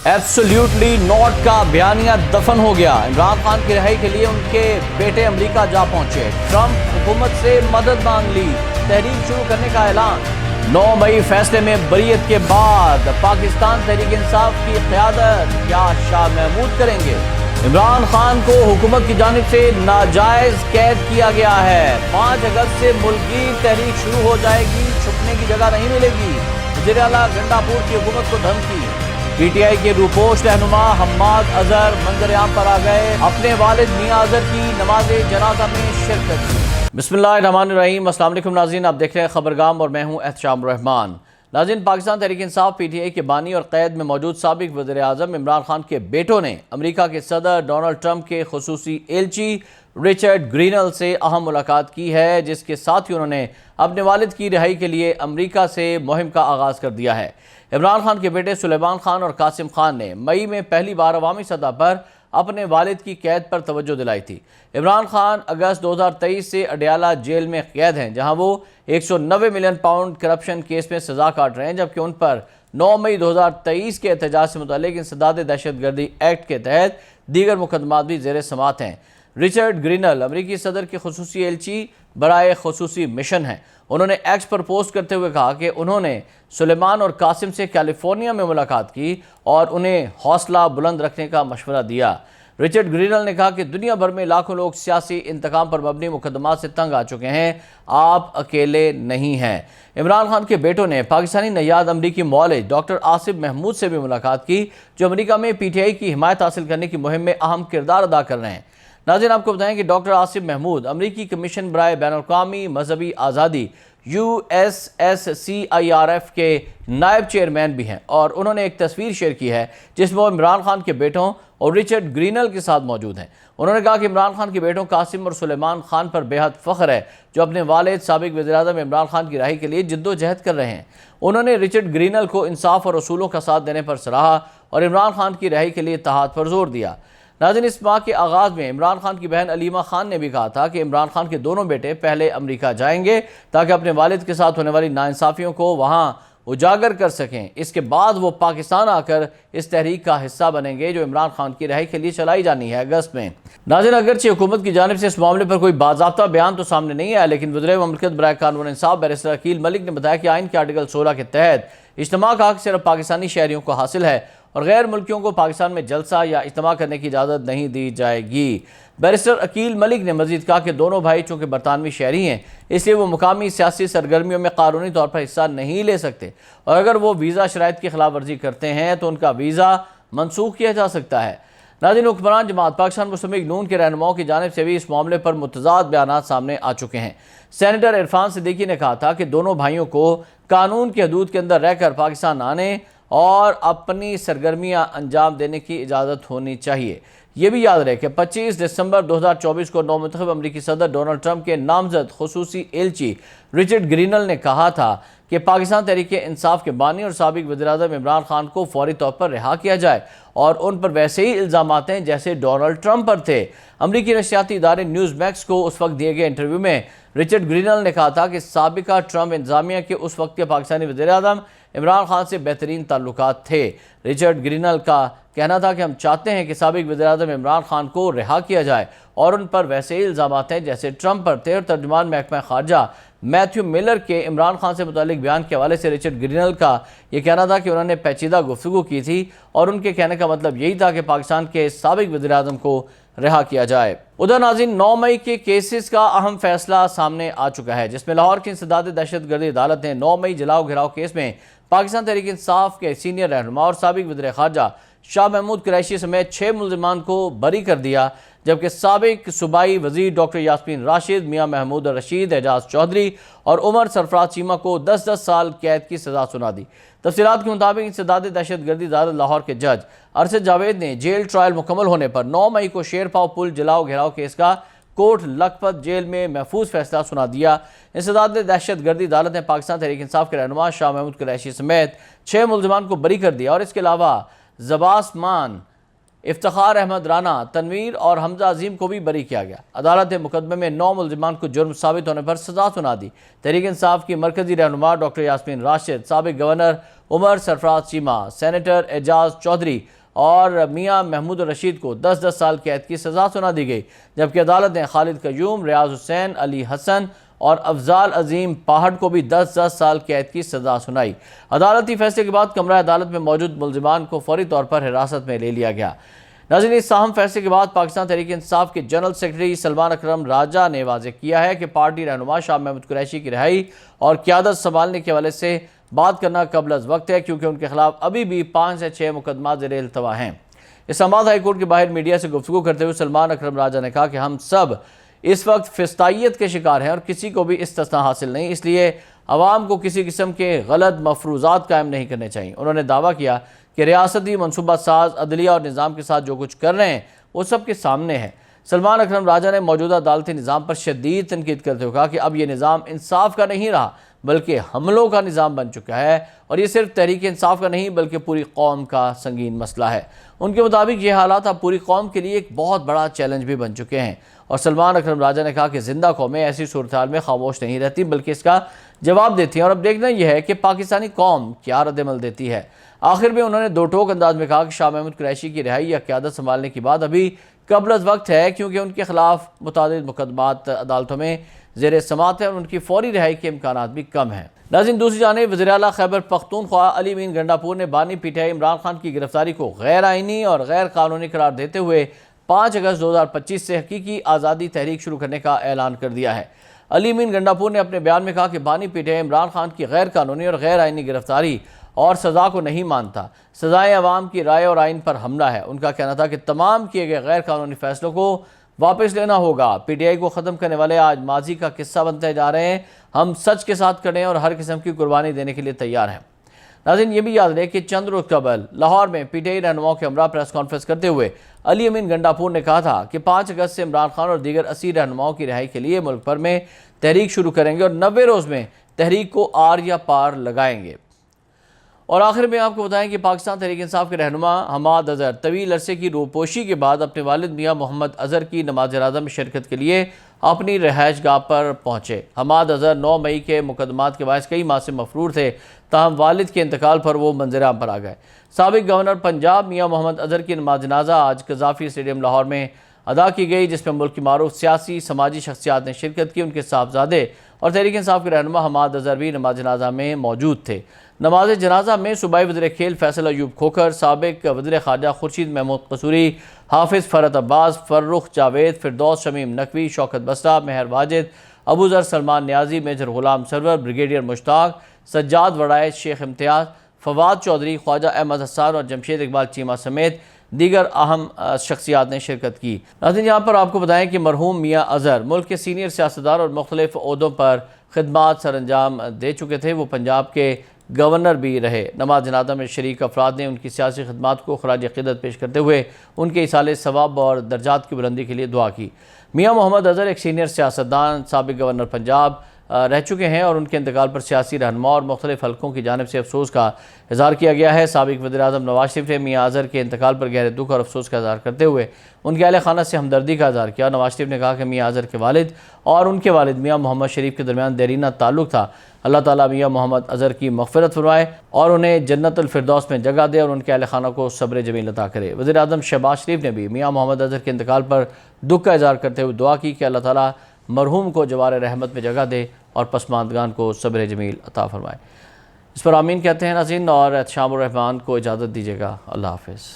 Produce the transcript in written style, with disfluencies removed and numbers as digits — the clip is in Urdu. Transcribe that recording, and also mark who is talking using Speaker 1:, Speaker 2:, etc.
Speaker 1: ایبسولیوٹلی ناٹ کا بیانیہ دفن ہو گیا۔ عمران خان کی رہائی کے لیے ان کے بیٹے امریکہ جا پہنچے۔ ٹرمپ حکومت سے مدد مانگ لی، تحریک شروع کرنے کا اعلان۔ 9 مئی فیصلے میں بریت کے بعد پاکستان تحریک انصاف کی قیادت کیا شاہ محمود کریں گے؟ عمران خان کو حکومت کی جانب سے ناجائز قید کیا گیا ہے۔ 5 اگست سے ملک گیر تحریک شروع ہو جائے گی، چھپنے کی جگہ نہیں ملے گی۔ وزیر اعلیٰ گنڈا پور کی حکومت کو دھمکی۔ پی ٹی آئی کے روپوش رہنما حماد اظہر منظر عام پر آ گئے، اپنے والد میاں اظہر کی نماز جنازہ میں شرکت کی۔ بسم اللہ الرحمن الرحیم۔ السلام علیکم ناظرین، آپ دیکھ رہے ہیں خبرگام اور میں ہوں احتشام الرحمان۔ ناظرین، Pakistan Tehreek Insaf P T I کے بانی اور قید میں موجود سابق وزیر اعظم عمران خان کے بیٹوں نے امریکہ کے صدر ڈونلڈ ٹرمپ کے خصوصی ایلچی رچرڈ گرینل سے اہم ملاقات کی ہے، جس کے ساتھ ہی انہوں نے اپنے والد کی رہائی کے لیے امریکہ سے مہم کا آغاز کر دیا ہے۔ عمران خان کے بیٹے سلیمان خان اور قاسم خان نے مئی میں پہلی بار عوامی سطح پر اپنے والد کی قید پر توجہ دلائی تھی۔ عمران خان اگست 2023 سے اڈیالہ جیل میں قید ہیں، جہاں وہ 190 ملین پاؤنڈ کرپشن کیس میں سزا کاٹ رہے ہیں، جبکہ ان پر 9 مئی 2023 کے احتجاج سے متعلق انسداد دہشت گردی ایکٹ کے تحت دیگر مقدمات بھی زیر سماعت ہیں۔ رچرڈ گرینل امریکی صدر کے خصوصی ایلچی برائے خصوصی مشن ہیں۔ انہوں نے ایکس پر پوسٹ کرتے ہوئے کہا کہ انہوں نے سلیمان اور قاسم سے کیلیفورنیا میں ملاقات کی اور انہیں حوصلہ بلند رکھنے کا مشورہ دیا۔ رچرڈ گرینل نے کہا کہ دنیا بھر میں لاکھوں لوگ سیاسی انتقام پر مبنی مقدمات سے تنگ آ چکے ہیں، آپ اکیلے نہیں ہیں۔ عمران خان کے بیٹوں نے پاکستانی نیاد امریکی معالج ڈاکٹر آصف محمود سے بھی ملاقات کی، جو امریکہ میں پی ٹی آئی کی حمایت حاصل کرنے کی مہم میں اہم کردار ادا کر رہے ہیں۔ ناظرین، آپ کو بتائیں کہ ڈاکٹر آصف محمود امریکی کمیشن برائے بین الاقوامی مذہبی آزادی USSCIRF کے نائب چیئرمین بھی ہیں، اور انہوں نے ایک تصویر شیئر کی ہے جس میں وہ عمران خان کے بیٹوں اور رچرڈ گرینل کے ساتھ موجود ہیں۔ انہوں نے کہا کہ عمران خان کے بیٹوں قاسم اور سلیمان خان پر بے حد فخر ہے، جو اپنے والد سابق وزیر اعظم عمران خان کی رہائی کے لیے جد و جہد کر رہے ہیں۔ انہوں نے رچرڈ گرینل کو انصاف اور اصولوں کا ساتھ دینے پر سراہا اور عمران خان کی رہائی کے لیے اتحاد پر زور دیا۔ ناظرین، اس ماہ کے آغاز میں عمران خان کی بہن علیمہ خان نے بھی کہا تھا کہ عمران خان کے دونوں بیٹے پہلے امریکہ جائیں گے تاکہ اپنے والد کے ساتھ ہونے والی ناانصافیوں کو وہاں اجاگر کر سکیں، اس کے بعد وہ پاکستان آ کر اس تحریک کا حصہ بنیں گے جو عمران خان کی رہائی کے لیے چلائی جانی ہے اگست میں۔ ناظرین، اگرچہ حکومت کی جانب سے اس معاملے پر کوئی باضابطہ بیان تو سامنے نہیں آیا، لیکن وزیر مملکت برائے قانون انصاف بیرسٹر عقیل ملک نے بتایا کہ آئین کے آرٹیکل 16 کے تحت اجتماع کا حق صرف پاکستانی شہریوں کو حاصل ہے اور غیر ملکیوں کو پاکستان میں جلسہ یا اجتماع کرنے کی اجازت نہیں دی جائے گی۔ بیرسٹر عقیل ملک نے مزید کہا کہ دونوں بھائی چونکہ برطانوی شہری ہیں، اس لیے وہ مقامی سیاسی سرگرمیوں میں قانونی طور پر حصہ نہیں لے سکتے، اور اگر وہ ویزا شرائط کی خلاف ورزی کرتے ہیں تو ان کا ویزا منسوخ کیا جا سکتا ہے۔ ناظرین، حکمران جماعت پاکستان مسلم لیگ نون کے رہنماؤں کی جانب سے بھی اس معاملے پر متضاد بیانات سامنے آ چکے ہیں۔ سینیٹر عرفان صدیقی نے کہا تھا کہ دونوں بھائیوں کو قانون کی حدود کے اندر رہ کر پاکستان آنے اور اپنی سرگرمیاں انجام دینے کی اجازت ہونی چاہیے۔ یہ بھی یاد رہے کہ 25 دسمبر 2024 کو نومنتخب امریکی صدر ڈونلڈ ٹرمپ کے نامزد خصوصی ایلچی رچرڈ گرینل نے کہا تھا کہ پاکستان تحریک انصاف کے بانی اور سابق وزیر اعظم عمران خان کو فوری طور پر رہا کیا جائے، اور ان پر ویسے ہی الزامات ہیں جیسے ڈونلڈ ٹرمپ پر تھے۔ امریکی نشریاتی ادارے نیوز میکس کو اس وقت دیے گئے انٹرویو میں رچرڈ گرینل نے کہا تھا کہ سابقہ ٹرمپ انتظامیہ کے اس وقت کے پاکستانی وزیر اعظم عمران خان سے بہترین تعلقات تھے۔ رچرڈ گرینل کا کہنا تھا کہ ہم چاہتے ہیں کہ سابق وزیر اعظم عمران خان کو رہا کیا جائے، اور ان پر ویسے ہی الزامات ہیں جیسے ٹرمپ پر تھے۔ اور ترجمان محکمہ خارجہ میتھیو ملر کے عمران خان سے متعلق بیان کے حوالے سے رچرڈ گرینل کا یہ کہنا تھا کہ انہوں نے پیچیدہ گفتگو کی تھی، اور ان کے کہنے کا مطلب یہی تھا کہ پاکستان کے سابق وزیر اعظم کو رہا کیا جائے۔ ادھر ناظرین، 9 مئی کے کیسز کا اہم فیصلہ سامنے آ چکا ہے، جس میں لاہور کی انسداد دہشت گردی عدالت نے 9 مئی جلاؤ گھراؤ کیس میں پاکستان تحریک انصاف کے سینئر رہنما اور سابق وزیر خارجہ شاہ محمود قریشی سمیت 6 ملزمان کو بری کر دیا، جبکہ سابق صوبائی وزیر ڈاکٹر یاسمین راشد، میاں محمود رشید، اعجاز چودھری اور عمر سرفراز چیمہ کو 10 سال قید کی سزا سنا دی۔ تفصیلات کے مطابق انسداد دہشت گردی عدالت لاہور کے جج ارشد جاوید نے جیل ٹرائل مکمل ہونے پر 9 مئی کو شیر پاؤ پل جلاؤ گھیراؤ کیس کا کوٹ لکھپت جیل میں محفوظ فیصلہ سنا دیا۔ انسداد دہشت گردی عدالت نے پاکستان تحریک انصاف کے رہنما شاہ محمود قریشی سمیت 6 ملزمان کو بری کر دیا، اور اس کے علاوہ زباس مان، افتخار احمد رانا، تنویر اور حمزہ عظیم کو بھی بری کیا گیا۔ عدالت نے مقدمے میں 9 ملزمان کو جرم ثابت ہونے پر سزا سنا دی۔ تحریک انصاف کی مرکزی رہنما ڈاکٹر یاسمین راشد، سابق گورنر عمر سرفراز چیمہ، سینیٹر اعجاز چودھری اور میاں محمود الرشید کو 10-10 سال قید کی سزا سنا دی گئی، جبکہ عدالت نے خالد قیوم، ریاض حسین، علی حسن اور افضال عظیم پاہڑ کو بھی 10-10 سال قید کی سزا سنائی۔ عدالتی فیصلے کے بعد کمرہ عدالت میں موجود ملزمان کو فوری طور پر حراست میں لے لیا گیا۔ ناظرین، اس اہم فیصلے کے بعد پاکستان تحریک انصاف کے جنرل سیکرٹری سلمان اکرم راجہ نے واضح کیا ہے کہ پارٹی رہنما شاہ محمود قریشی کی رہائی اور قیادت سنبھالنے کے حوالے سے بات کرنا قبل از وقت ہے، کیونکہ ان کے خلاف ابھی بھی 5 سے 6 مقدمات زیر التوا ہیں۔ اسلام آباد ہائی کورٹ کے باہر میڈیا سے گفتگو کرتے ہوئے سلمان اکرم راجہ نے کہا کہ ہم سب اس وقت فسطائیت کے شکار ہیں اور کسی کو بھی استثناء حاصل نہیں، اس لیے عوام کو کسی قسم کے غلط مفروضات قائم نہیں کرنے چاہیے۔ انہوں نے دعویٰ کیا کہ ریاستی منصوبہ ساز عدلیہ اور نظام کے ساتھ جو کچھ کر رہے ہیں وہ سب کے سامنے ہے۔ سلمان اکرم راجہ نے موجودہ عدالتی نظام پر شدید تنقید کرتے ہوئے کہا کہ اب یہ نظام انصاف کا نہیں رہا بلکہ حملوں کا نظام بن چکا ہے، اور یہ صرف تحریک انصاف کا نہیں بلکہ پوری قوم کا سنگین مسئلہ ہے۔ ان کے مطابق یہ حالات اب پوری قوم کے لیے ایک بہت بڑا چیلنج بھی بن چکے ہیں، اور سلمان اکرم راجہ نے کہا کہ زندہ قومیں ایسی صورتحال میں خاموش نہیں رہتی بلکہ اس کا جواب دیتی ہیں، اور اب دیکھنا یہ ہے کہ پاکستانی قوم کیا رد عمل دیتی ہے۔ آخر میں انہوں نے دو ٹوک انداز میں کہا کہ شاہ محمود قریشی کی رہائی یا قیادت سنبھالنے کی بات ابھی قبل از وقت ہے، کیونکہ ان کے خلاف متعدد مقدمات عدالتوں میں زیر سماعت ہیں اور ان کی فوری رہائی کے امکانات بھی کم ہیں۔ ناظرین، دوسری جانب وزیر اعلیٰ خیبر پختونخوا علی امین گنڈاپور نے بانی P T I Imran Khan کی گرفتاری کو غیر آئینی اور غیر قانونی قرار دیتے ہوئے 5 اگست 2025 سے حقیقی آزادی تحریک شروع کرنے کا اعلان کر دیا ہے۔ علی امین گنڈاپور نے اپنے بیان میں کہا کہ بانی P T I Imran Khan کی غیر قانونی اور غیر آئینی گرفتاری اور سزا کو نہیں مانتا، سزائے عوام کی رائے اور آئین پر حملہ ہے۔ ان کا کہنا تھا کہ تمام کیے گئے غیر قانونی فیصلوں کو واپس لینا ہوگا۔ پی ٹی آئی کو ختم کرنے والے آج ماضی کا قصہ بنتے جا رہے ہیں۔ ہم سچ کے ساتھ کھڑے ہیں اور ہر قسم کی قربانی دینے کے لیے تیار ہیں۔ ناظرین، یہ بھی یاد رہے کہ چند روز قبل لاہور میں پی ٹی آئی رہنماؤں کے ہمراہ پریس کانفرنس کرتے ہوئے علی امین گنڈاپور نے کہا تھا کہ 5 اگست سے عمران خان اور دیگر 80 رہنماؤں کی رہائی کے لیے ملک بھر میں تحریک شروع کریں گے اور 90 روز میں تحریک کو آر یا پار لگائیں گے۔ اور آخر میں آپ کو بتائیں کہ پاکستان تحریک انصاف کے رہنما حماد اظہر طویل عرصے کی روپوشی کے بعد اپنے والد میاں محمد اظہر کی نماز جنازہ میں شرکت کے لیے اپنی رہائش گاہ پر پہنچے۔ حماد اظہر 9 مئی کے مقدمات کے باعث کئی ماہ سے مفرور تھے، تاہم والد کے انتقال پر وہ منظر عام پر آ گئے۔ سابق گورنر پنجاب میاں محمد اظہر کی نماز جنازہ آج قذافی اسٹیڈیم لاہور میں ادا کی گئی، جس میں ملک کی معروف سیاسی سماجی شخصیات نے شرکت کی۔ ان کے صاحبزادے اور تحریک انصاف کے رہنما حماد اظہر بھی نماز جنازہ میں موجود تھے۔ نماز جنازہ میں صوبائی وزیر کھیل فیصل ایوب کھوکھر، سابق وزیر خارجہ خورشید محمود قصوری، حافظ فرحت عباس، فرخ جاوید، فردوس شمیم نقوی، شوکت بسرا، مہر واجد، ابو ذر سلمان نیازی، میجر غلام سرور، بریگیڈیئر مشتاق، سجاد وڑائچ، شیخ امتیاز، فواد چودھری، خواجہ احمد حسان اور جمشید اقبال چیمہ سمیت دیگر اہم شخصیات نے شرکت کی۔ ناظرین، یہاں پر آپ کو بتائیں کہ مرحوم میاں اظہر ملک کے سینئر سیاستدار اور مختلف عہدوں پر خدمات سر انجام دے چکے تھے۔ وہ پنجاب کے گورنر بھی رہے۔ نماز جنازہ میں شریک افراد نے ان کی سیاسی خدمات کو خراج عقیدت پیش کرتے ہوئے ان کے ایصال ثواب اور درجات کی بلندی کے لیے دعا کی۔ میاں محمد اظہر ایک سینئر سیاستدان، سابق گورنر پنجاب رہ چکے ہیں اور ان کے انتقال پر سیاسی رہنما اور مختلف حلقوں کی جانب سے افسوس کا اظہار کیا گیا ہے۔ سابق وزیر اعظم نواز شریف نے میاں اظہر کے انتقال پر گہرے دکھ اور افسوس کا اظہار کرتے ہوئے ان کے اہل خانہ سے ہمدردی کا اظہار کیا۔ نواز شریف نے کہا کہ میاں اظہر کے والد اور ان کے والد میاں محمد شریف کے درمیان دیرینہ تعلق تھا۔ اللہ تعالیٰ میاں محمد اظہر کی مغفرت فرمائے اور انہیں جنت الفردوس میں جگہ دے اور ان کے اہل خانہ کو صبر جمیل عطا کرے۔ وزیر اعظم شہباز شریف نے بھی میاں محمد اظہر کے انتقال پر دکھ کا اظہار کرتے ہوئے دعا کی کہ اللہ تعالیٰ مرحوم کو جوار رحمت میں جگہ دے اور پسماندگان کو صبر جمیل عطا فرمائے۔ اس پر آمین کہتے ہیں ناظرین، اور احتشام الرحمان کو اجازت دیجیے گا۔ اللہ حافظ۔